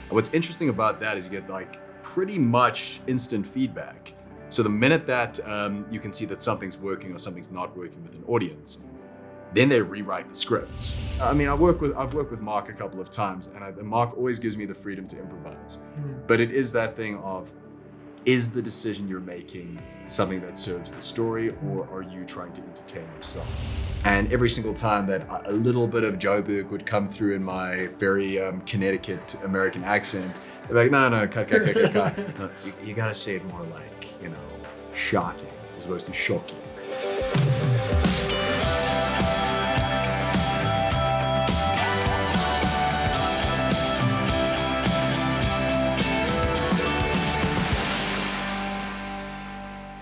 And what's interesting about that is you get like pretty much instant feedback. So the minute that you can see that something's working or something's not working with an audience, then they rewrite the scripts. I mean, I've worked with Mark a couple of times, and Mark always gives me the freedom to improvise. But it is that thing of, is the decision you're making something that serves the story, or are you trying to entertain yourself? And every single time that a little bit of Joburg would come through in my very Connecticut American accent, they're like, no, cut. No, you gotta say it more like, shocking as opposed to shocking.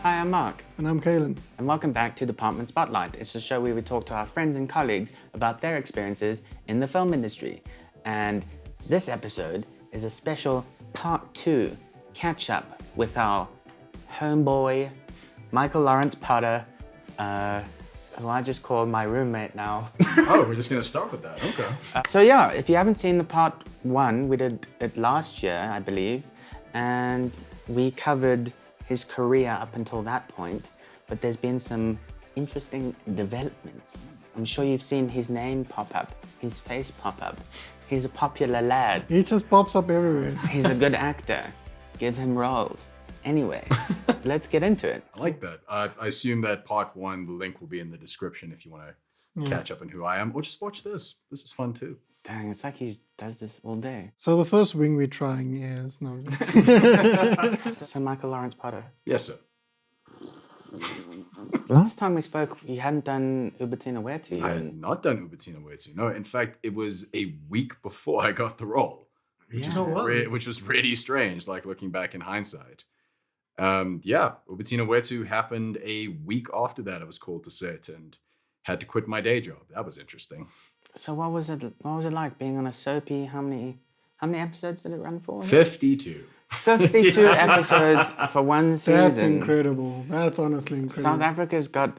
Hi, I'm Mark. And I'm Kaelan. And welcome back to Department Spotlight. It's a show where we talk to our friends and colleagues about their experiences in the film industry. And this episode is a special part 2 catch-up with our homeboy, Michael Lawrence Potter, who I just call my roommate now. Oh, we're just gonna start with that, okay. So yeah, if you haven't seen the part 1, we did it last year, I believe, and we covered his career up until that point, but there's been some interesting developments. I'm sure you've seen his name pop up, his face pop up. He's a popular lad. He just pops up everywhere. He's a good actor. Give him roles. Anyway, let's get into it. I like that. I assume that part 1, the link will be in the description if you want to catch up on who I am, or just watch this. This is fun too. Dang, it's like he does this all day. So the first wing we're trying is... No. So Michael Lawrence Potter. Yes, sir. Last time we spoke, you hadn't done uBettina Whetu. I had not done uBettina Whetu. No, in fact, it was a week before I got the role, which was really strange, like looking back in hindsight. uBettina Whetu happened a week after that. I was called to set and had to quit my day job. That was interesting. So what was it like being on a Soapie? How many episodes did it run for? 52. 52 episodes for one season. That's incredible. That's honestly incredible. South Africa's got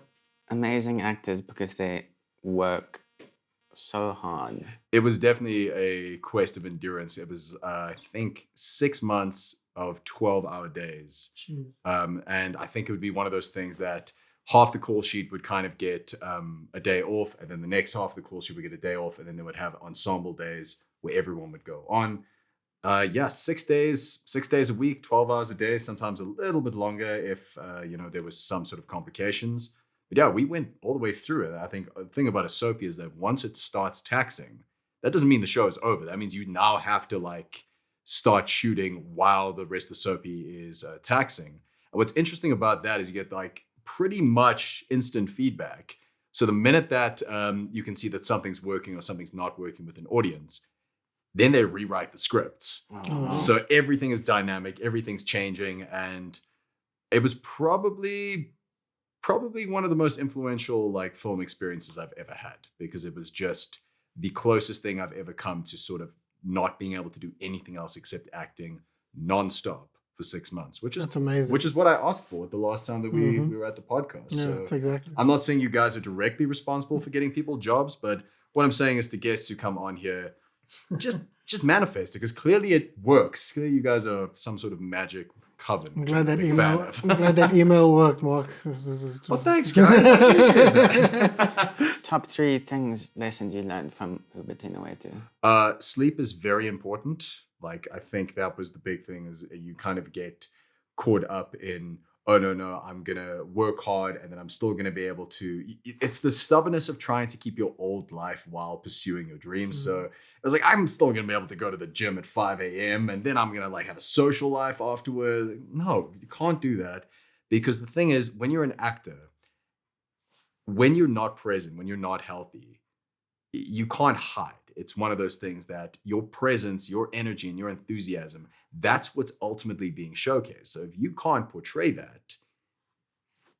amazing actors because they work so hard. It was definitely a quest of endurance. It was, I think, 6 months of 12-hour days. Jeez. And I think it would be one of those things that half the call sheet would kind of get a day off, and then the next half of the call sheet would get a day off, and then they would have ensemble days where everyone would go on. 6 days a week, 12 hours a day, sometimes a little bit longer if there was some sort of complications. But yeah, we went all the way through it. I think the thing about a Soapie is that once it starts taxing, that doesn't mean the show is over. That means you now have to start shooting while the rest of Soapie is taxing. And what's interesting about that is you get pretty much instant feedback. So the minute that you can see that something's working or something's not working with an audience, then they rewrite the scripts. Oh. So everything is dynamic, everything's changing, and it was probably one of the most influential film experiences I've ever had, because it was just the closest thing I've ever come to sort of not being able to do anything else except acting nonstop for 6 months, That's amazing. Which is what I asked for the last time that we were at the podcast. Yeah, so that's exactly. I'm not saying you guys are directly responsible for getting people jobs, but what I'm saying is the guests who come on here, just manifest it, because clearly it works. Clearly you guys are some sort of magic coven. I'm glad that email worked, Mark. Well, thanks, guys. I appreciate that. Top 3 lessons you learned from uBettina Whetu. Sleep is very important. I think that was the big thing, is you kind of get caught up in, oh, no, I'm going to work hard and then I'm still going to be able to. It's the stubbornness of trying to keep your old life while pursuing your dreams. So it was I'm still going to be able to go to the gym at 5 a.m. and then I'm going to have a social life afterwards. No, you can't do that, because the thing is, when you're an actor, when you're not present, when you're not healthy, you can't hide. It's one of those things that your presence, your energy, and your enthusiasm, that's what's ultimately being showcased. So if you can't portray that,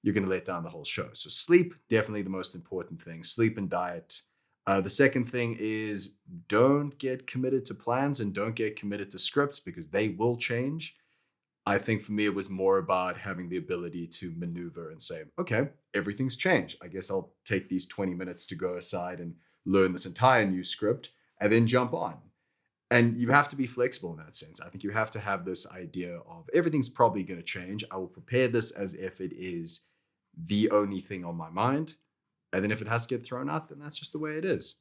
you're going to let down the whole show. So sleep, definitely the most important thing. Sleep and diet. The second thing is, don't get committed to plans and don't get committed to scripts, because they will change. I think for me, it was more about having the ability to maneuver and say, okay, everything's changed. I guess I'll take these 20 minutes to go aside and learn this entire new script and then jump on. And you have to be flexible in that sense. I think you have to have this idea of everything's probably going to change. I will prepare this as if it is the only thing on my mind. And then if it has to get thrown out, then that's just the way it is.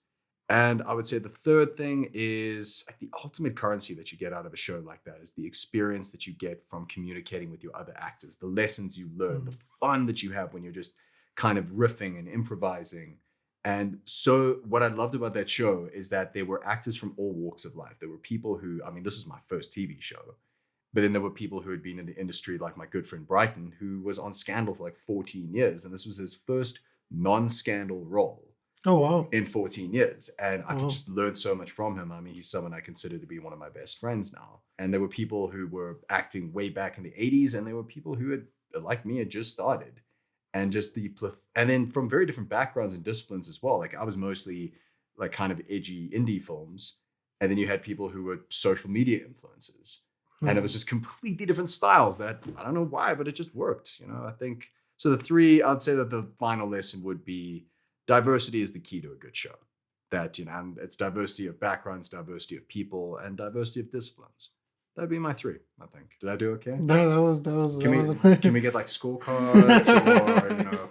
And I would say the third thing is like the ultimate currency that you get out of a show like that is the experience that you get from communicating with your other actors, the lessons you learn, the fun that you have when you're just kind of riffing and improvising. And so what I loved about that show is that there were actors from all walks of life. There were people who, I mean, this is my first TV show, but then there were people who had been in the industry, like my good friend Brighton, who was on Scandal for like 14 years. And this was his first non-Scandal role. Oh, wow. In 14 years. And I could just learn so much from him. I mean, he's someone I consider to be one of my best friends now. And there were people who were acting way back in the 80s, and there were people who had, like me, had just started. And just and then from very different backgrounds and disciplines as well. Like I was mostly like kind of edgy indie films. And then you had people who were social media influencers. And it was just completely different styles that I don't know why, but it just worked. You know, I think, so I'd say that the final lesson would be diversity is the key to a good show. That, you know, and it's diversity of backgrounds, diversity of people, and diversity of disciplines. That'd be my 3, I think. Did I do okay? Can we get like scorecards or, you know?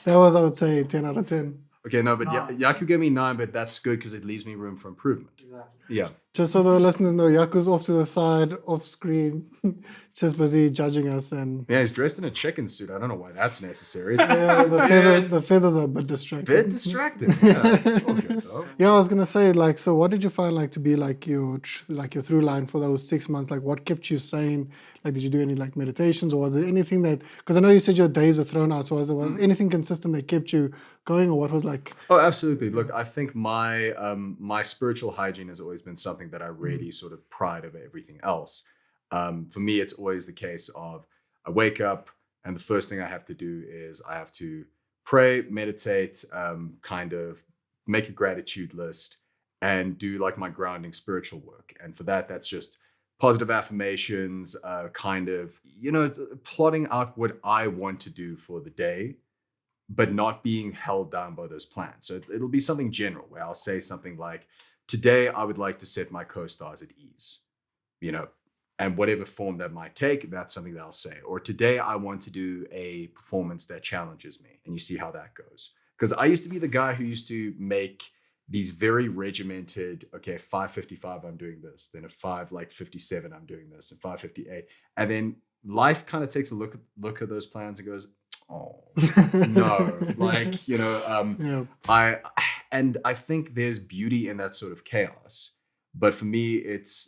That was, I would say, 10 out of 10. Okay, no, but Yaku gave me 9, but that's good because it leaves me room for improvement. Exactly. Yeah. Just so the listeners know, Yaku's off to the side, off screen, just busy judging us. And yeah, he's dressed in a chicken suit. I don't know why that's necessary. Yeah, the feathers are a bit distracting. Yeah, it's all good, though. Yeah, I was gonna say, like, so what did you find like to be like your through line for those 6 months? Like, what kept you sane? Like, did you do any like meditations, or was there anything that? Because I know you said your days were thrown out. So was there anything consistent that kept you going, or what was like? Oh, absolutely. Look, I think my my spiritual hygiene has always been something that I really sort of pride over everything else. For me, it's always the case of I wake up and the first thing I have to do is I have to pray, meditate, kind of make a gratitude list and do like my grounding spiritual work. And for that, that's just positive affirmations, kind of, you know, plotting out what I want to do for the day, but not being held down by those plans. So it'll be something general where I'll say something like, today I would like to set my co-stars at ease, you know, and whatever form that might take, that's something that I'll say. Or today I want to do a performance that challenges me, and you see how that goes. Because I used to be the guy who used to make these very regimented, okay, 5:55 I'm doing this, then at 5:57 I'm doing this, and 5:58, and then life kind of takes a look at those plans and goes, oh no, like, you know, I think there's beauty in that sort of chaos. But for me,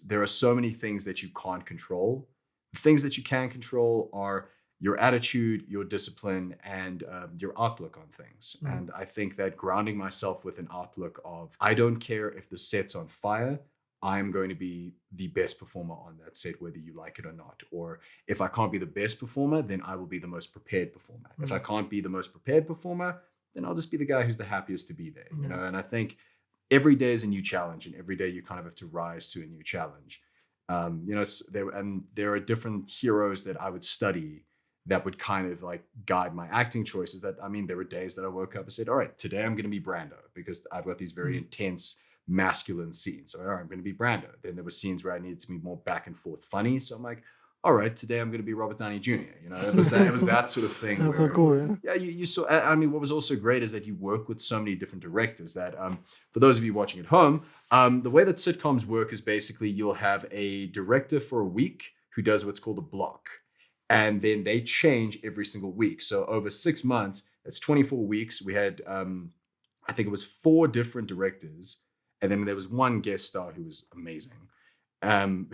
there are so many things that you can't control. The things that you can control are your attitude, your discipline, and your outlook on things. And I think that grounding myself with an outlook of, I don't care if the set's on fire, I'm going to be the best performer on that set, whether you like it or not. Or if I can't be the best performer, then I will be the most prepared performer. If I can't be the most prepared performer, then I'll just be the guy who's the happiest to be there. You know, and I think every day is a new challenge, and every day you kind of have to rise to a new challenge. You know, there are different heroes that I would study that would kind of like guide my acting choices. That, I mean, there were days that I woke up and said, all right, today I'm going to be Brando because I've got these very intense masculine scenes. So, all right, I'm going to be Brando. Then there were scenes where I needed to be more back and forth funny. So I'm like, all right, today I'm going to be Robert Downey Jr. You know, it was that sort of thing. That's so cool, yeah. Yeah, you saw, I mean, what was also great is that you work with so many different directors that, for those of you watching at home, the way that sitcoms work is basically you'll have a director for a week who does what's called a block. And then they change every single week. So over 6 months, that's 24 weeks. We had, I think it was 4 different directors. And then there was one guest star who was amazing,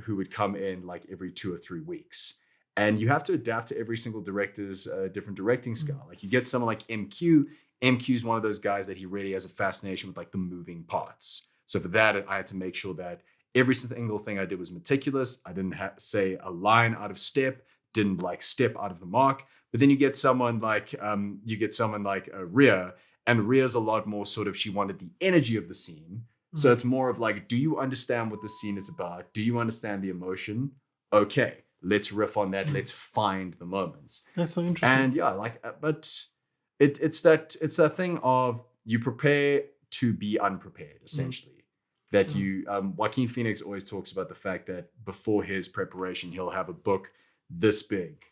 who would come in like every 2 or 3 weeks. And you have to adapt to every single director's different directing style. Like you get someone like MQ. MQ's one of those guys that he really has a fascination with like the moving parts. So for that, I had to make sure that every single thing I did was meticulous. I didn't say a line out of step, didn't like step out of the mark. But then you get someone like Rhea, and Rhea's a lot more sort of, she wanted the energy of the scene. So it's more of like, do you understand what the scene is about? Do you understand the emotion? Okay, let's riff on that. Let's find the moments. That's so interesting. And yeah, like, but it's that thing of you prepare to be unprepared, essentially. that you, Joaquin Phoenix always talks about the fact that before his preparation, he'll have a book this big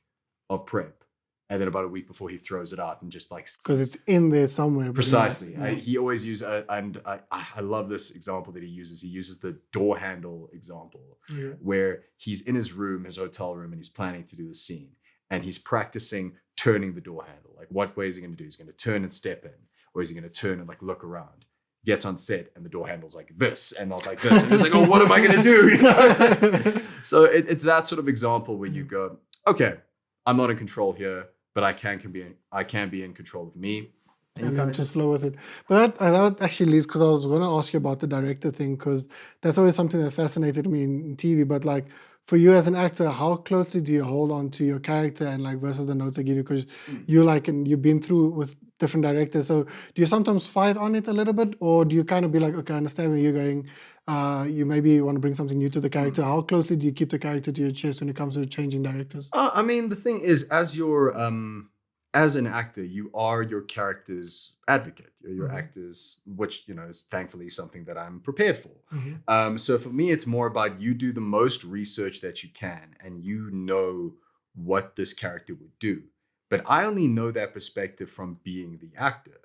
of prep. And then about a week before he throws it out and just like... Because it's in there somewhere. Precisely. He always uses, and I love this example that he uses. He uses the door handle example, where he's in his room, his hotel room, and he's planning to do the scene. And he's practicing turning the door handle. Like, what way is he going to do? He's going to turn and step in, or is he going to turn and like look around? Gets on set, and the door handle's like this and not like this. And he's like, oh, what am I going to do? You know? So it's that sort of example where you go, okay, I'm not in control here, but I can be in control of me. And then just flow with it. But that actually leads, because I was going to ask you about the director thing, because that's always something that fascinated me in TV. But like, for you as an actor, how closely do you hold on to your character and like versus the notes they give you? Because you like, and you've been through with different directors. So do you sometimes fight on it a little bit, or do you kind of be like, okay, I understand where you're going. You maybe want to bring something new to the character. How closely do you keep the character to your chest when it comes to changing directors? I mean, the thing is, as an actor, you are your character's advocate. You're your actor's, which, you know, is thankfully something that I'm prepared for. So for me, it's more about you do the most research that you can, and you know what this character would do. But I only know that perspective from being the actor.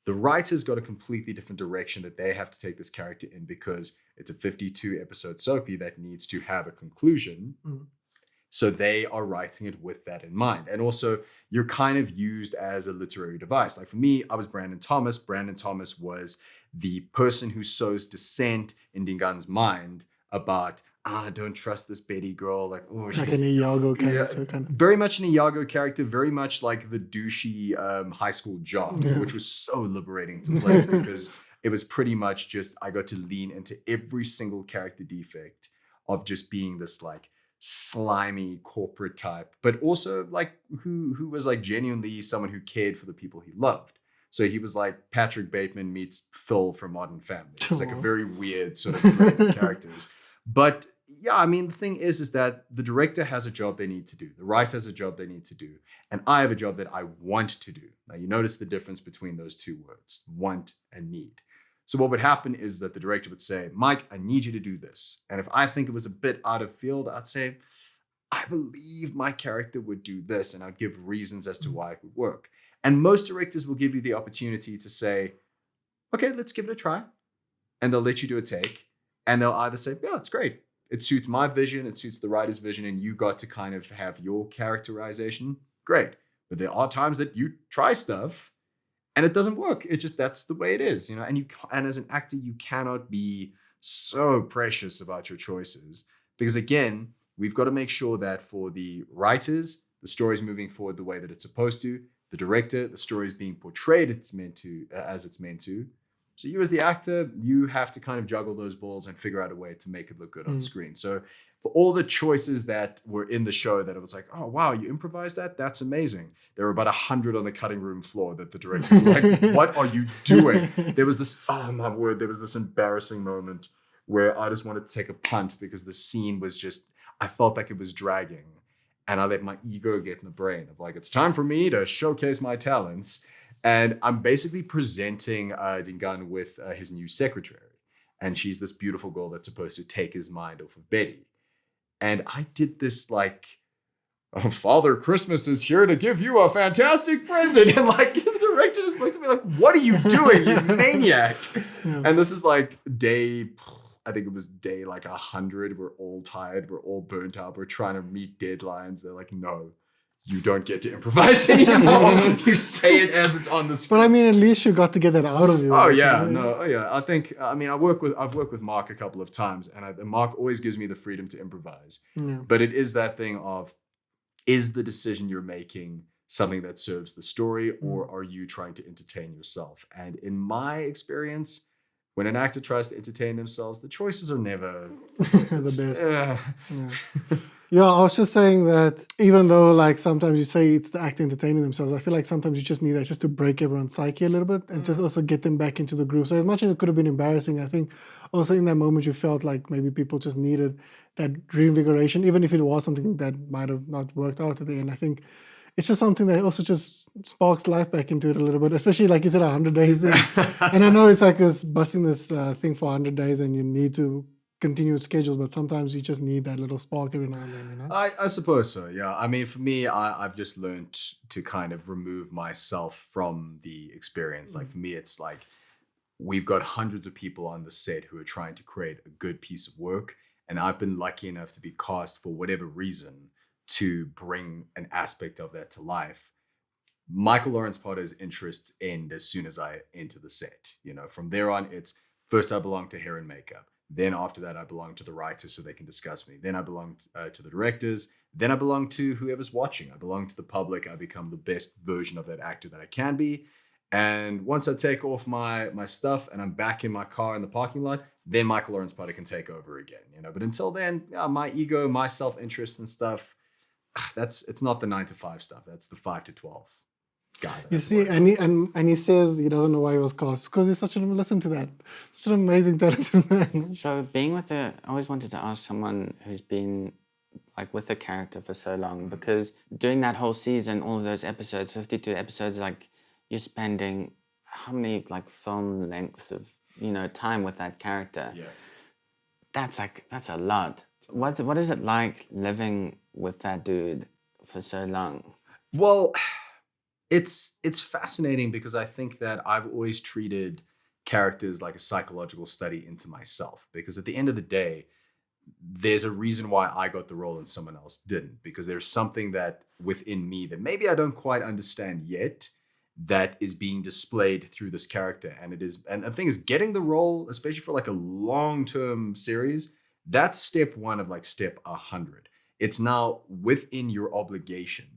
The writer's got a completely different direction that they have to take this character in, because it's a 52 episode soapie that needs to have a conclusion. So they are writing it with that in mind. And also, you're kind of used as a literary device. Like for me, I was Brandon Thomas. Brandon Thomas was the person who sows dissent in Dingan's mind about, don't trust this Betty girl. Like an Iago character, kind of. Very much an Iago character, very much like the douchey high school jock, which was so liberating to play because it was pretty much just, I got to lean into every single character defect of just being this like slimy corporate type, but also like who was like genuinely someone who cared for the people he loved. So he was like Patrick Bateman meets Phil from Modern Family. It's like a very weird sort of blend of characters. But yeah, I mean, the thing is that the director has a job they need to do. The writer has a job they need to do. And I have a job that I want to do. Now, you notice the difference between those two words, want and need. So what would happen is that the director would say, Mike, I need you to do this. And if I think it was a bit out of field, I'd say, I believe my character would do this. And I'd give reasons as to why it would work. And most directors will give you the opportunity to say, okay, let's give it a try. And they'll let you do a take. And they'll either say, yeah, it's great. It suits my vision. It suits the writer's vision. And you got to kind of have your characterization. Great. But there are times that you try stuff and it doesn't work. It just, that's the way it is, you know. And as an actor, you cannot be so precious about your choices, because again, we've got to make sure that for the writers, the story's moving forward the way that it's supposed to. The director, the story is being portrayed as it's meant to. So you as the actor, you have to kind of juggle those balls and figure out a way to make it look good on screen. So for all the choices that were in the show that it was like, oh, wow, you improvised that? That's amazing. There were about 100 on the cutting room floor that the director's like, what are you doing? There was this, oh my word, there was this embarrassing moment where I just wanted to take a punt because the scene was just, I felt like it was dragging. And I let my ego get in the brain of like, it's time for me to showcase my talents. And I'm basically presenting Dingan with his new secretary. And she's this beautiful girl that's supposed to take his mind off of Betty. And I did this like, oh, Father Christmas is here to give you a fantastic present. And like the director just looked at me like, what are you doing, you maniac? Yeah. And this is like I think it was day like 100. We're all tired. We're all burnt out. We're trying to meet deadlines. They're like, no, you don't get to improvise anymore. You say it as it's on the screen. But I mean, at least you got to get that out of you. Oh yeah, I think, I mean, I've worked with Mark a couple of times, and Mark always gives me the freedom to improvise. Yeah. But it is that thing of, is the decision you're making something that serves the story, or are you trying to entertain yourself? And in my experience, when an actor tries to entertain themselves, the choices are never the best. Yeah, I was just saying that even though like sometimes you say it's the actor entertaining themselves, I feel like sometimes you just need that just to break everyone's psyche a little bit and just also get them back into the groove. So as much as it could have been embarrassing, I think also in that moment you felt like maybe people just needed that reinvigoration, even if it was something that might have not worked out at the end. I think it's just something that also just sparks life back into it a little bit, especially like you said, 100 days in. And I know it's like this busting this thing for 100 days and you need to continue schedules, but sometimes you just need that little spark every now and then, you know? I suppose so, yeah. I mean, for me, I've just learned to kind of remove myself from the experience. Like, for me, it's like we've got hundreds of people on the set who are trying to create a good piece of work. And I've been lucky enough to be cast for whatever reason to bring an aspect of that to life. Michael Lawrence Potter's interests end as soon as I enter the set. You know, from there on, it's first I belong to hair and makeup. Then after that, I belong to the writers so they can discuss me. Then I belong to the directors. Then I belong to whoever's watching. I belong to the public. I become the best version of that actor that I can be. And once I take off my stuff and I'm back in my car in the parking lot, then Michael Lawrence Potter can take over again. You know, but until then, my ego, my self-interest and stuff, it's not the 9 to 5 stuff. That's the 5 to 12. God, You see, and he says he doesn't know why he was cast because he's listen to that, such an amazing talented man. So being with I always wanted to ask someone who's been like with a character for so long, because doing that whole season, all of those episodes, 52 episodes, like you're spending how many like film lengths of, you know, time with that character. Yeah. That's a lot. What is it like living with that dude for so long? Well, it's fascinating because I think that I've always treated characters like a psychological study into myself, because at the end of the day, there's a reason why I got the role and someone else didn't, because there's something that within me that maybe I don't quite understand yet that is being displayed through this character. And the thing is, getting the role, especially for like a long-term series, that's step one of like step 100. It's now within your obligation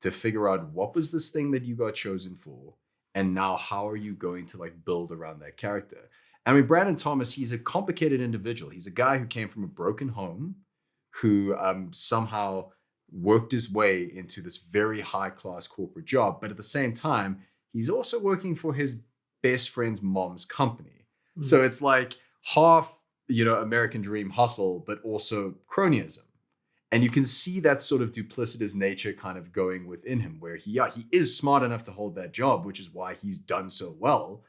to figure out what was this thing that you got chosen for, and now how are you going to like build around that character. I mean, Brandon Thomas, he's a complicated individual. He's a guy who came from a broken home, who somehow worked his way into this very high-class corporate job. But at the same time, he's also working for his best friend's mom's company. So it's like half, you know, American dream hustle, but also cronyism. And you can see that sort of duplicitous nature kind of going within him, where he is smart enough to hold that job, which is why he's done so well.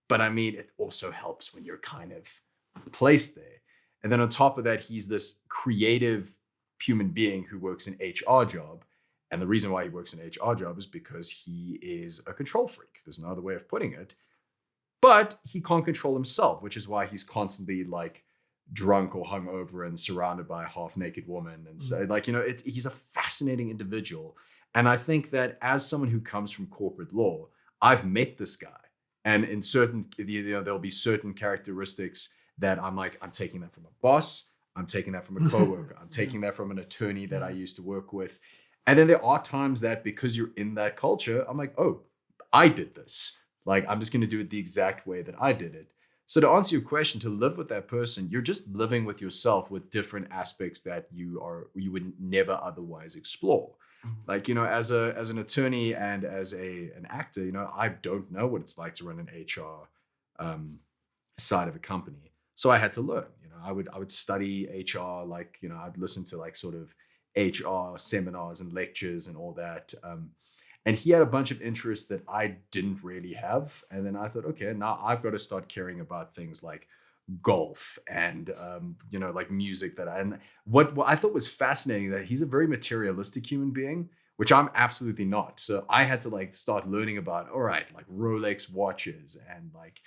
But I mean, it also helps when you're kind of placed there. And then on top of that, he's this creative human being who works an HR job. And the reason why he works an HR job is because he is a control freak. There's no other way of putting it. But he can't control himself, which is why he's constantly like drunk or hungover and surrounded by a half-naked woman. And so, like, you know, he's a fascinating individual. And I think that as someone who comes from corporate law, I've met this guy. And in certain, you know, there'll be certain characteristics that I'm like, I'm taking that from a boss. I'm taking that from a coworker. I'm taking that from an attorney that I used to work with. And then there are times that because you're in that culture, I'm like, oh, I did this. Like, I'm just going to do it the exact way that I did it. So to answer your question, to live with that person, you're just living with yourself with different aspects that you would never otherwise explore. Like, you know, as an attorney and as an actor, you know, I don't know what it's like to run an HR side of a company. So I had to learn. You know, I would study HR, like, you know, I'd listen to like sort of HR seminars and lectures and all that. And he had a bunch of interests that I didn't really have. And then I thought, okay, now I've got to start caring about things like golf and, you know, like music. And what I thought was fascinating, that he's a very materialistic human being, which I'm absolutely not. So I had to like start learning about, all right, like Rolex watches and like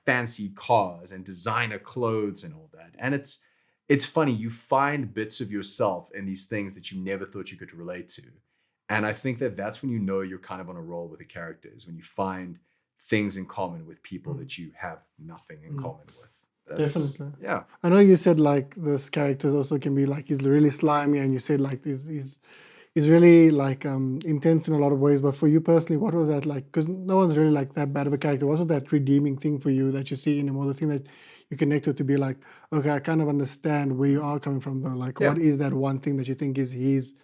fancy cars and designer clothes and all that. And it's funny, you find bits of yourself in these things that you never thought you could relate to. And I think that that's when you know you're kind of on a roll with the characters, when you find things in common with people that you have nothing in common with. Definitely. Yeah. I know you said like this character also can be like, he's really slimy, and you said like he's really like intense in a lot of ways. But for you personally, what was that like? Because no one's really like that bad of a character. What was that redeeming thing for you that you see in him, or the thing that you connect with to be like, okay, I kind of understand where you are coming from though. Like, what is that one thing that you think is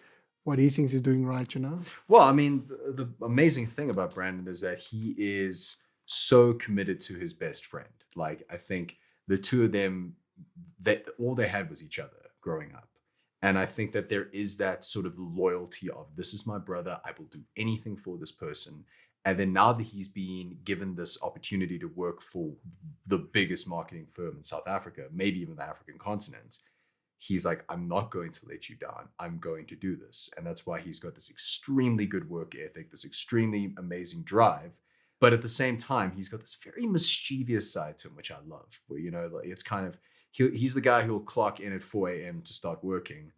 what he thinks he's doing right, you know? Well, I mean, the amazing thing about Brandon is that he is so committed to his best friend. Like, I think the two of them, that all they had was each other growing up. And I think that there is that sort of loyalty of, this is my brother, I will do anything for this person. And then now that he's been given this opportunity to work for the biggest marketing firm in South Africa, maybe even the African continent, he's like, I'm not going to let you down. I'm going to do this. And that's why he's got this extremely good work ethic, this extremely amazing drive. But at the same time, he's got this very mischievous side to him, which I love. Where, you know, like, it's kind of, he's the guy who'll clock in at 4 a.m. to start working.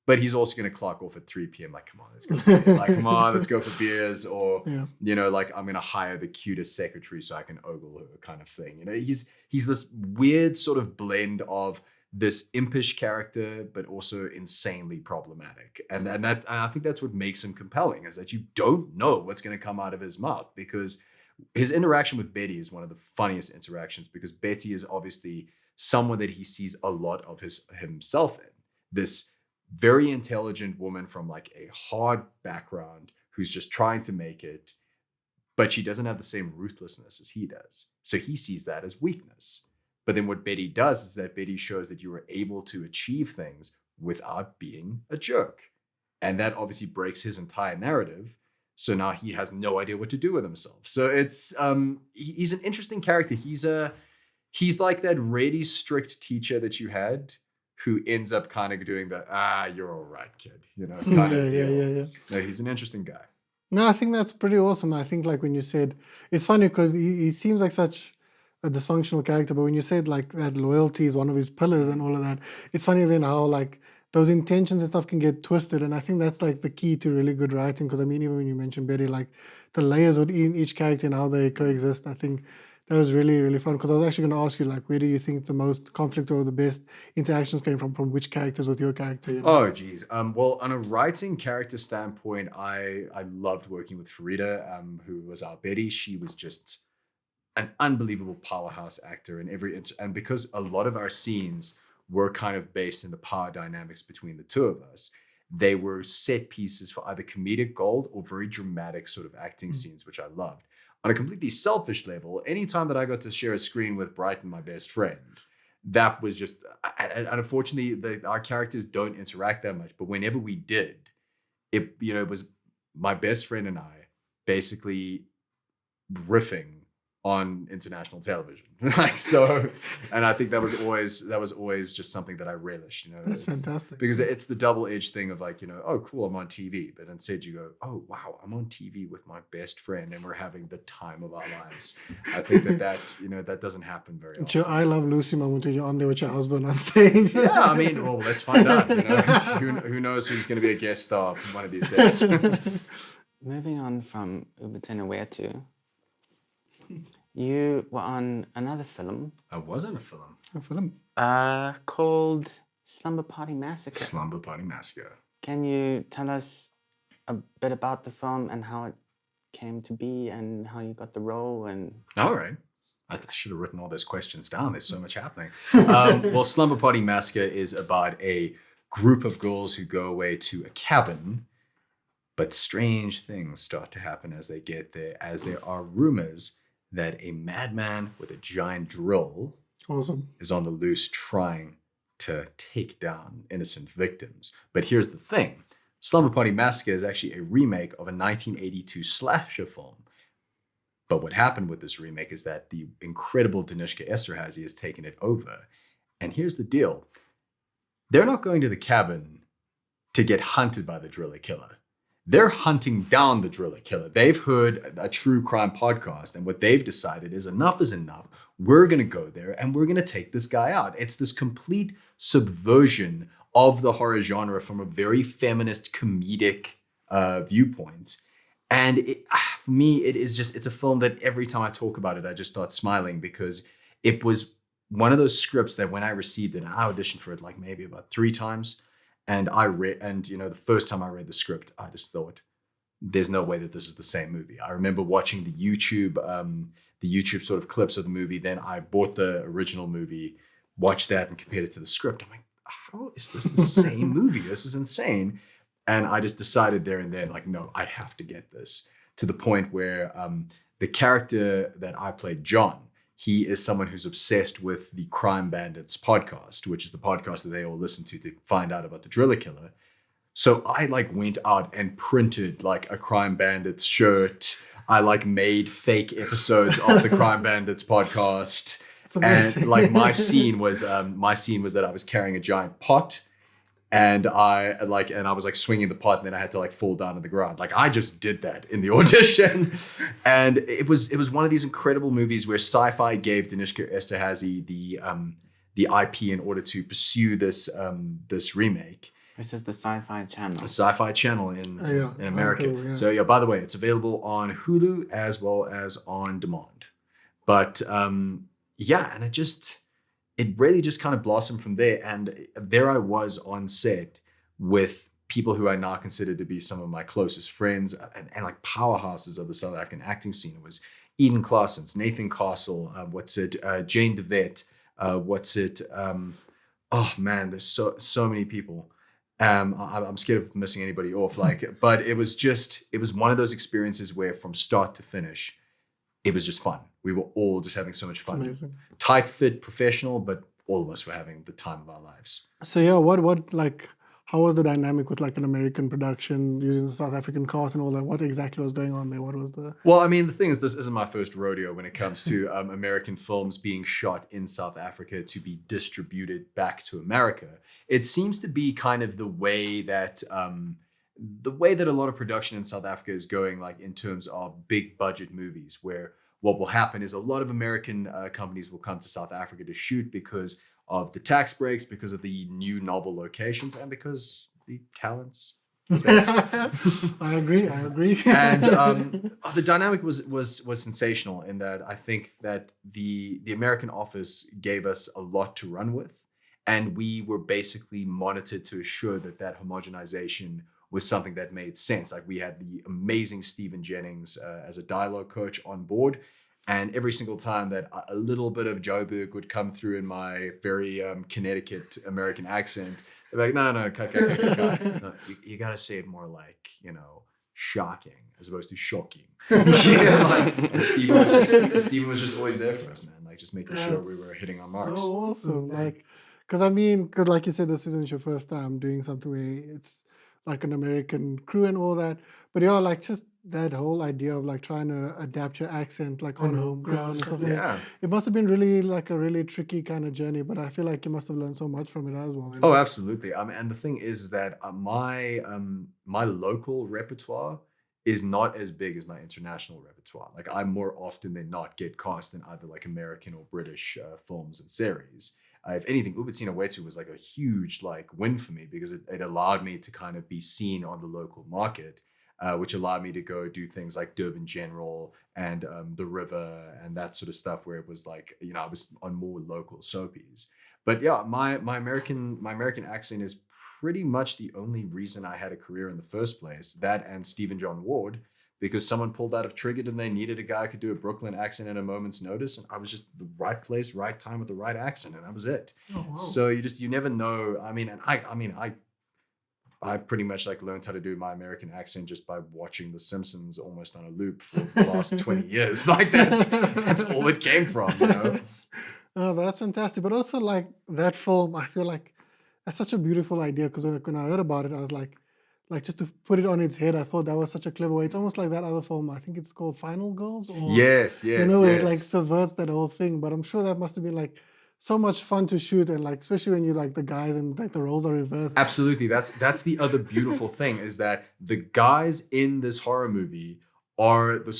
But he's also going to clock off at 3 p.m. Like, come on, let's go. Like, come on, let's go for beers. Or, you know, like, I'm going to hire the cutest secretary so I can ogle her, kind of thing. You know, he's this weird sort of blend of this impish character, but also insanely problematic. And I think that's what makes him compelling, is that you don't know what's going to come out of his mouth, because his interaction with Betty is one of the funniest interactions, because Betty is obviously someone that he sees a lot of himself in. This very intelligent woman from like a hard background who's just trying to make it, but she doesn't have the same ruthlessness as he does. So he sees that as weakness. But then what Betty does is that Betty shows that you are able to achieve things without being a jerk. And that obviously breaks his entire narrative. So now he has no idea what to do with himself. So it's he's an interesting character. He's like that really strict teacher that you had, who ends up kind of doing the, you're all right, kid, you know, kind of deal. Yeah. No, he's an interesting guy. No, I think that's pretty awesome. I think like when you said, it's funny because he seems like such a dysfunctional character, but when you said like that loyalty is one of his pillars and all of that, it's funny then how like those intentions and stuff can get twisted. And I think that's like the key to really good writing. Because I mean, even when you mentioned Betty, like the layers within each character and how they coexist, I think that was really, really fun. Because I was actually going to ask you, like, where do you think the most conflict or the best interactions came from which characters with your character? You know? Oh, geez. Well, on a writing character standpoint, I loved working with Farida, who was our Betty. She was just an unbelievable powerhouse actor in and because a lot of our scenes were kind of based in the power dynamics between the two of us, they were set pieces for either comedic gold or very dramatic sort of acting scenes, which I loved. On a completely selfish level, anytime that I got to share a screen with Brighton, my best friend, that was just, and unfortunately, our characters don't interact that much. But whenever we did, it was my best friend and I basically riffing on international television, like so. And I think that was always just something that I relished. You know, that's fantastic, because it's the double-edged thing of like, you know, oh cool, I'm on TV, but instead you go, oh wow, I'm on TV with my best friend and we're having the time of our lives. I think that doesn't happen very often. Your I Love Lucy moment when you're on there with your husband on stage. Yeah, I mean, well, let's find out. You know, who knows who's going to be a guest star one of these days. Moving on from uBettina Whetu, you were on another film. I was in a film. A film? Called Slumber Party Massacre. Slumber Party Massacre. Can you tell us a bit about the film and how it came to be and how you got the role? And all right. I should have written all those questions down. There's so much happening. Well, Slumber Party Massacre is about a group of girls who go away to a cabin, but strange things start to happen as they get there, as there are rumors that a madman with a giant drill is on the loose trying to take down innocent victims. But here's the thing. Slumber Party Massacre is actually a remake of a 1982 slasher film. But what happened with this remake is that the incredible Danishka Esterhazy has taken it over. And here's the deal. They're not going to the cabin to get hunted by the driller killer. They're hunting down the driller killer. They've heard a true crime podcast, and what they've decided is enough is enough. We're going to go there and we're going to take this guy out. It's this complete subversion of the horror genre from a very feminist comedic viewpoint. And for me, it's a film that every time I talk about it, I just start smiling, because it was one of those scripts that when I received it, I auditioned for it like maybe about 3 times. And the first time I read the script, I just thought, there's no way that this is the same movie. I remember watching the YouTube sort of clips of the movie. Then I bought the original movie, watched that and compared it to the script. I'm like, how is this the same movie? This is insane. And I just decided there and then, like, no, I have to get this, to the point where the character that I played, John, he is someone who's obsessed with the Crime Bandits podcast, which is the podcast that they all listen to find out about the driller killer. So I like went out and printed like a Crime Bandits shirt. I like made fake episodes of the Crime Bandits podcast. And like my scene was that I was carrying a giant pot, and I was like swinging the pot, and then I had to like fall down to the ground. Like I just did that in the audition, and it was one of these incredible movies where Sci-Fi gave Danishka Esterhazy the IP in order to pursue this remake. This is the Sci-Fi Channel. The Sci-Fi Channel in America. Cool, yeah. So yeah, by the way, it's available on Hulu as well as on demand. But yeah, and it really just kind of blossomed from there. And there I was on set with people who I now consider to be some of my closest friends and like powerhouses of the South African acting scene. It was Eden Claessens, Nathan Castle, Jane DeVette, oh man, there's so many people. I'm scared of missing anybody off. But it was one of those experiences where from start to finish, it was just fun. We were all just having so much fun. Amazing. Tight fit, professional, but all of us were having the time of our lives. So yeah, what like, how was the dynamic with like an American production using the South African cast and all that? What exactly was going on there? What was the... Well, I mean, the thing is, this isn't my first rodeo when it comes to American films being shot in South Africa to be distributed back to America. It seems to be kind of the way that a lot of production in South Africa is going, like in terms of big budget movies, where what will happen is a lot of American companies will come to South Africa to shoot because of the tax breaks, because of the new novel locations, and because the talent's the best. I agree. And the dynamic was sensational in that I think that the American office gave us a lot to run with, and we were basically monitored to assure that homogenization was something that made sense. Like we had the amazing Stephen Jennings as a dialogue coach on board. And every single time that a little bit of Joburg would come through in my very Connecticut American accent, they're like, no, cut. No, you got to say it more like, shocking as opposed to shocking. And Stephen was just always there for us, man. Like just making sure we were hitting our marks. So awesome. Because like you said, this isn't your first time doing something where it's like an American crew and all that. But yeah, like just that whole idea of like trying to adapt your accent like on home ground and stuff like that. It must have been really like a really tricky kind of journey, but I feel like you must have learned so much from it as well. Oh, absolutely. And the thing is that my local repertoire is not as big as my international repertoire. Like I more often than not get cast in either like American or British films and series. If anything, uBettina Whetu was like a huge like win for me because it allowed me to kind of be seen on the local market, which allowed me to go do things like Durban General and The River and that sort of stuff where it was like, I was on more local soapies. But yeah, my American accent is pretty much the only reason I had a career in the first place. That and Stephen John Ward, because someone pulled out of Triggered and they needed a guy who could do a Brooklyn accent at a moment's notice. And I was just the right place, right time with the right accent. And that was it. Oh, wow. So you never know. I pretty much like learned how to do my American accent just by watching The Simpsons almost on a loop for the last 20 years. Like that's all it came from, Oh, that's fantastic. But also like that film, I feel like that's such a beautiful idea because when I heard about it, I was like just to put it on its head, I thought that was such a clever way. It's almost like that other film, I think it's called Final Girls. Or, yes. It like subverts that whole thing. But I'm sure that must have been like so much fun to shoot, and like especially when you like the guys and like the roles are reversed. Absolutely, that's the other beautiful thing is that the guys in this horror movie are the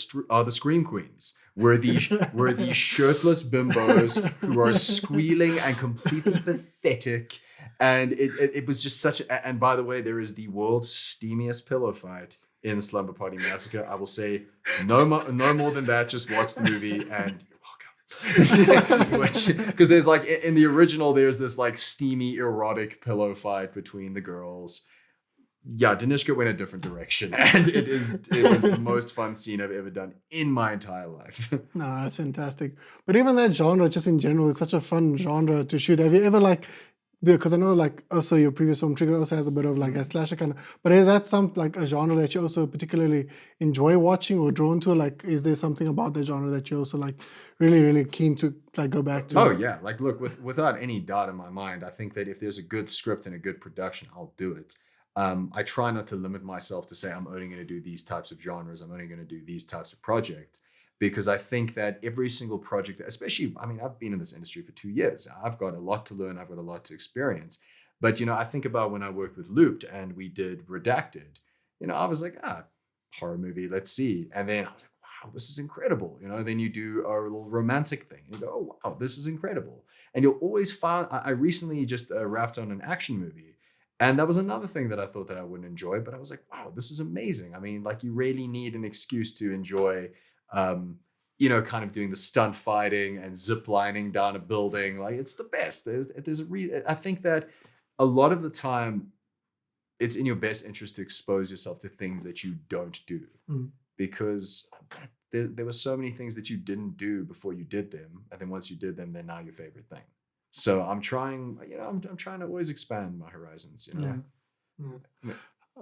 scream queens. We're the shirtless bimbos who are squealing and completely pathetic. And it was just and by the way, there is the world's steamiest pillow fight in Slumber Party Massacre. I will say no more than that. Just watch the movie and because there's like in the original there's this like steamy erotic pillow fight between the girls. Yeah, Danishka went a different direction, and it was the most fun scene I've ever done in my entire life. No, that's fantastic. But even that genre, just in general, it's such a fun genre to shoot. Have you ever like because I know like also your previous film Trigger also has a bit of like a slasher kind of, but is that some like a genre that you also particularly enjoy watching or drawn to? Like, is there something about the genre that you also like really keen to like go back to? Oh yeah, like look, without any doubt in my mind, I think that if there's a good script and a good production, I'll do it. I try not to limit myself to say I'm only going to do these types of genres. I'm only going to do these types of projects because I think that every single project, especially, I mean, I've been in this industry for 2 years. I've got a lot to learn. I've got a lot to experience. But I think about when I worked with Looped and we did Redacted. I was like, horror movie, let's see. And then I was like, wow, this is incredible. Then you do a little romantic thing. And you go, oh, wow, this is incredible. And you'll always find, I recently just wrapped on an action movie. And that was another thing that I thought that I wouldn't enjoy, but I was like, wow, this is amazing. I mean, like you really need an excuse to enjoy, kind of doing the stunt fighting and zip lining down a building. Like it's the best. I think that a lot of the time it's in your best interest to expose yourself to things that you don't do because there were so many things that you didn't do before you did them. And then once you did them, they're now your favorite thing. So I'm trying, I'm trying to always expand my horizons, Yeah.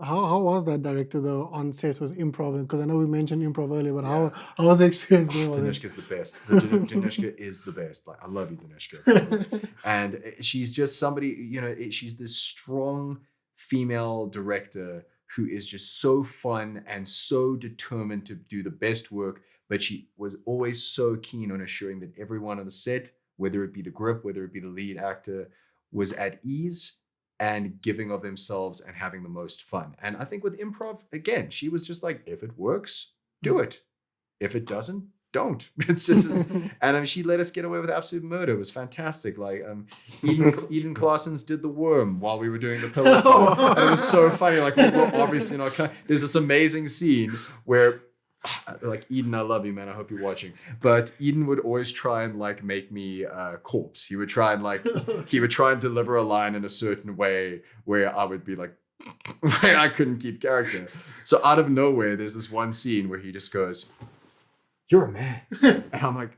How was that director though on set with improv? Because I know we mentioned improv earlier, but how was the experience there? Danishka's the best. Danishka is the best. Like I love you, Danishka. And she's just somebody, she's this strong female director who is just so fun and so determined to do the best work. But she was always so keen on assuring that everyone on the set, whether it be the grip, whether it be the lead actor, was at ease and giving of themselves and having the most fun. And I think with improv, again, she was just like, if it works, do it. If it doesn't, don't. It's just, and she let us get away with absolute murder. It was fantastic. Like Eden Claessens did the worm while we were doing the pillow fight. And it was so funny. Like we were obviously not. There's this amazing scene where, like Eden, I love you, man. I hope you're watching. But Eden would always try and like make me a corpse. He would try and deliver a line in a certain way where I would be like, I couldn't keep character. So out of nowhere, there's this one scene where he just goes, "You're a man," and I'm like,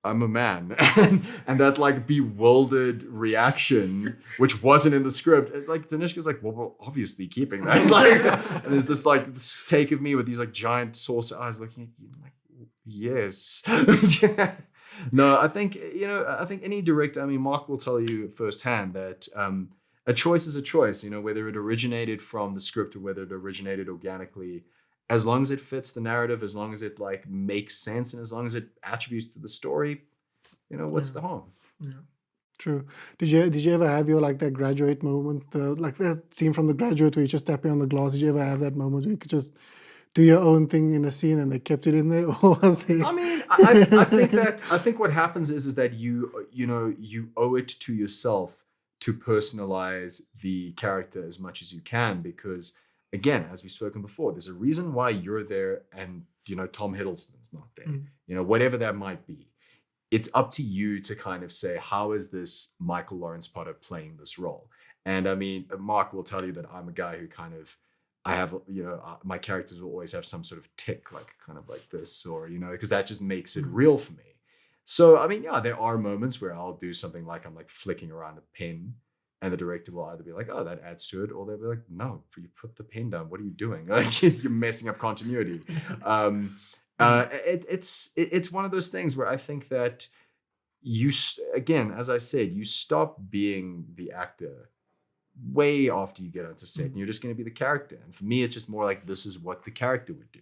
"I'm a man," and that like bewildered reaction, which wasn't in the script. Like Danishka's like, well, we're obviously keeping that. Like, and there's this take of me with these like giant saucer eyes looking at you, like, yes. No, I think any director. I mean, Mark will tell you firsthand that a choice is a choice. Whether it originated from the script or whether it originated organically. As long as it fits the narrative, as long as it like makes sense, and as long as it attributes to the story, what's the harm? Yeah, true. Did you ever have your like that graduate moment, like that scene from The Graduate where you just tapping on the glass? Did you ever have that moment where you could just do your own thing in a scene and they kept it in there, or was there? I mean, I think what happens is that you owe it to yourself to personalize the character as much as you can because. Again, as we've spoken before, there's a reason why you're there and, Tom Hiddleston's not there. Whatever that might be. It's up to you to kind of say, how is this Michael Lawrence Potter playing this role? And I mean, Mark will tell you that I'm a guy who kind of, I have, my characters will always have some sort of tick, like kind of like this, or, because that just makes it real for me. So, I mean, there are moments where I'll do something like I'm like flicking around a pen. And the director will either be like, oh, that adds to it. Or they'll be like, no, you put the pen down. What are you doing? Like you're messing up continuity. It's one of those things where I think that again, as I said, you stop being the actor way after you get onto set and you're just going to be the character. And for me, it's just more like, this is what the character would do.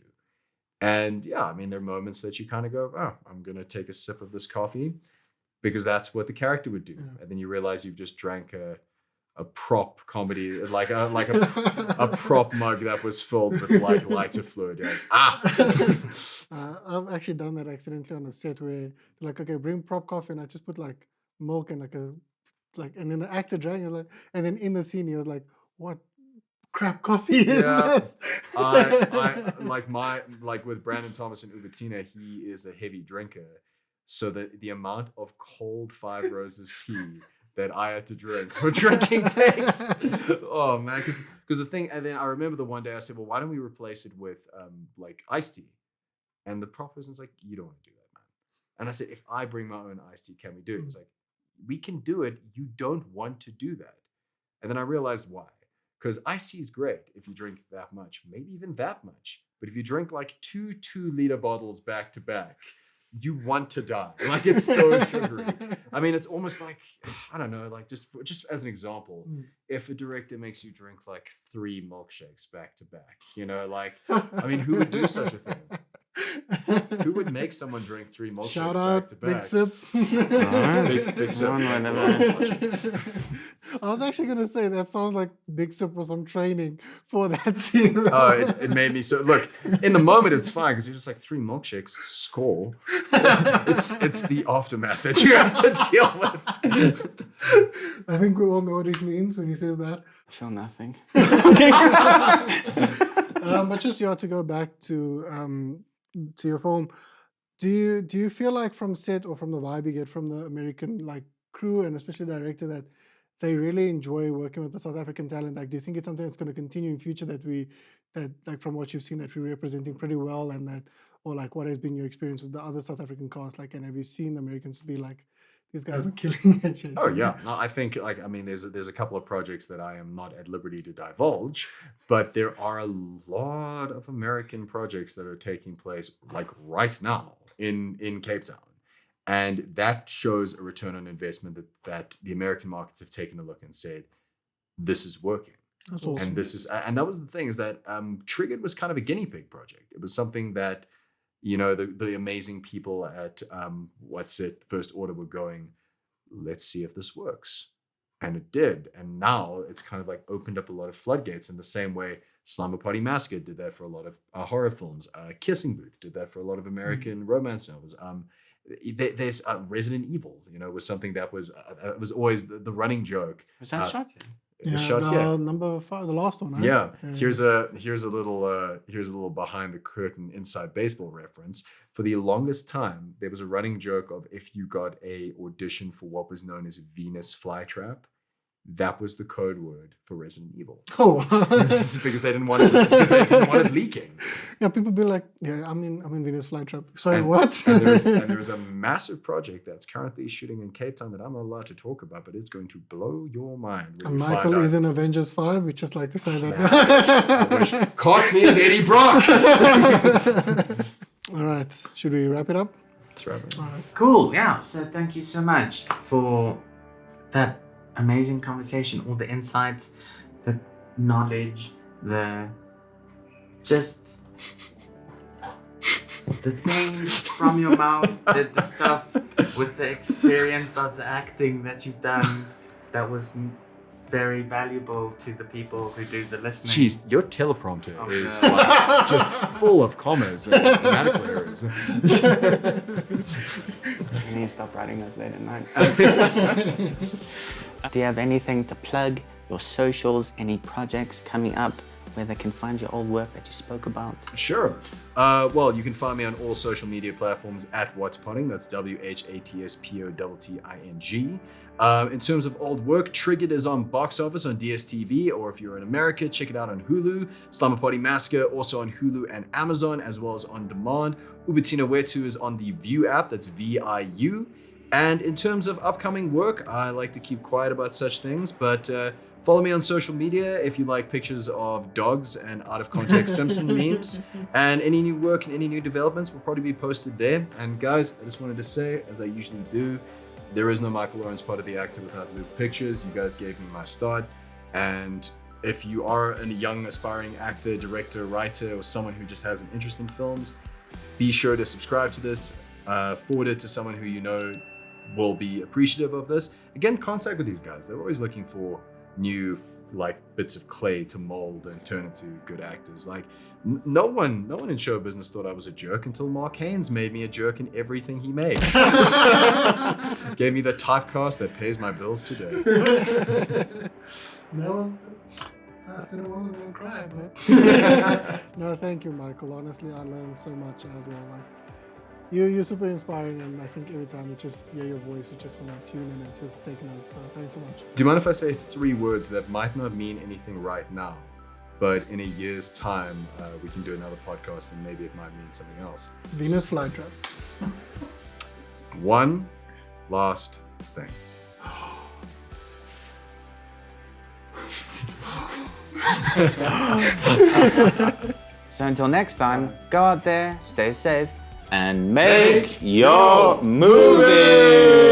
And yeah, I mean, there are moments that you kind of go, oh, I'm going to take a sip of this coffee because that's what the character would do. Yeah. And then you realize you've just drank a prop comedy, like a prop mug that was filled with like lighter fluid. You're like, I've actually done that accidentally on a set where they're like, okay, bring prop coffee, and I just put like milk and and then the actor drank it, and then in the scene he was like, what crap coffee is this? I like with Brandon Thomas and uBettina, he is a heavy drinker. So the amount of cold 5 Roses tea that I had to drink for drinking takes. Oh man, because the thing, and then I remember the one day I said, well, why don't we replace it with like iced tea? And the prop person's like, you don't want to do that, man. And I said, if I bring my own iced tea, can we do it? He was like, we can do it. You don't want to do that. And then I realized why. Because iced tea is great if you drink that much, maybe even that much. But if you drink like 2 2-liter bottles back to back, you want to die. Like, it's so sugary. I mean, it's almost like, I don't know, like just as an example, if a director makes you drink like 3 milkshakes back to back, like, I mean, who would do such a thing? Who would make someone drink 3 milkshakes Shout back out, to back? Big Sip. Big Sip. I was actually going to say that sounds like Big Sip was some training for that scene. Oh, it made me so. Look, in the moment it's fine because you're just like 3 milkshakes, score. It's the aftermath that you have to deal with. I think we all know what he means when he says that. I feel nothing. But just to go back to your film, do you feel like from set or from the vibe you get from the American like crew and especially the director that they really enjoy working with the South African talent? Like, do you think it's something that's going to continue in future that like from what you've seen that we're representing pretty well, and that, or like what has been your experience with the other South African cast? Like, and have you seen the Americans be like, these guys are killing it? Oh yeah, no, I think like, I mean, there's a couple of projects that I am not at liberty to divulge, but there are a lot of American projects that are taking place like right now in Cape Town, and that shows a return on investment that the American markets have taken a look and said, this is working. That's awesome. And that was the thing, is that Triggered was kind of a guinea pig project. It was something that, the amazing people at First Order were going, let's see if this works. And it did. And now it's kind of like opened up a lot of floodgates in the same way Slumber Party Massacre did that for a lot of horror films. Kissing Booth did that for a lot of American romance novels. There's Resident Evil, was something that was always the running joke. Was that shot? Yeah, shot, number 5, the last one. Right? Yeah. Here's a little behind the curtain inside baseball reference. For the longest time, there was a running joke of if you got a audition for what was known as Venus flytrap, that was the code word for Resident Evil. Oh, because they didn't want it leaking. Yeah, people be like, yeah, I'm in Venus flytrap. Sorry, what? and there is a massive project that's currently shooting in Cape Town that I'm not allowed to talk about, but it's going to blow your mind. And Michael is in Avengers 5. We just like to say that. I wish. Caught me as Eddie Brock. All right, should we wrap it up? Let's wrap it up. All right. Cool. Yeah. So thank you so much for that amazing conversation, all the insights, the knowledge, the things from your mouth, the stuff with the experience of the acting that you've done that was very valuable to the people who do the listening. Jeez, your teleprompter is like just full of commas and grammatical errors. You need to stop writing those late at night. Do you have anything to plug? Your socials, any projects coming up where they can find your old work that you spoke about? Sure. Well, you can find me on all social media platforms at Whatspotting. That's WHATSPOTTING. In terms of old work, Triggered is on box office on DSTV, or if you're in America, check it out on Hulu. Slumber Party Massacre also on Hulu and Amazon, as well as on demand. uBettina Whetu is on the View app. That's VIU. And in terms of upcoming work, I like to keep quiet about such things, but follow me on social media if you like pictures of dogs and out of context Simpson memes. And any new work and any new developments will probably be posted there. And guys, I just wanted to say, as I usually do, there is no Michael Lawrence part of the actor without Luke Pictures. You guys gave me my start. And if you are a young aspiring actor, director, writer, or someone who just has an interest in films, be sure to subscribe to this, forward it to someone who you know will be appreciative of this. Again, contact with these guys. They're always looking for new bits of clay to mold and turn into good actors. No one in show business thought I was a jerk until Mark Haynes made me a jerk in everything he makes. Gave me the typecast that pays my bills today. That was I said I wasn't gonna cry, but no, thank you, Michael. Honestly, I learned so much as well. You're super inspiring, and I think every time we just hear your voice, we just want to tune in and just take notes. So thanks so much. Do you mind if I say 3 words that might not mean anything right now, but in a year's time, we can do another podcast and maybe it might mean something else? Venus flytrap. One last thing. So until next time, go out there, stay safe, and make your movie!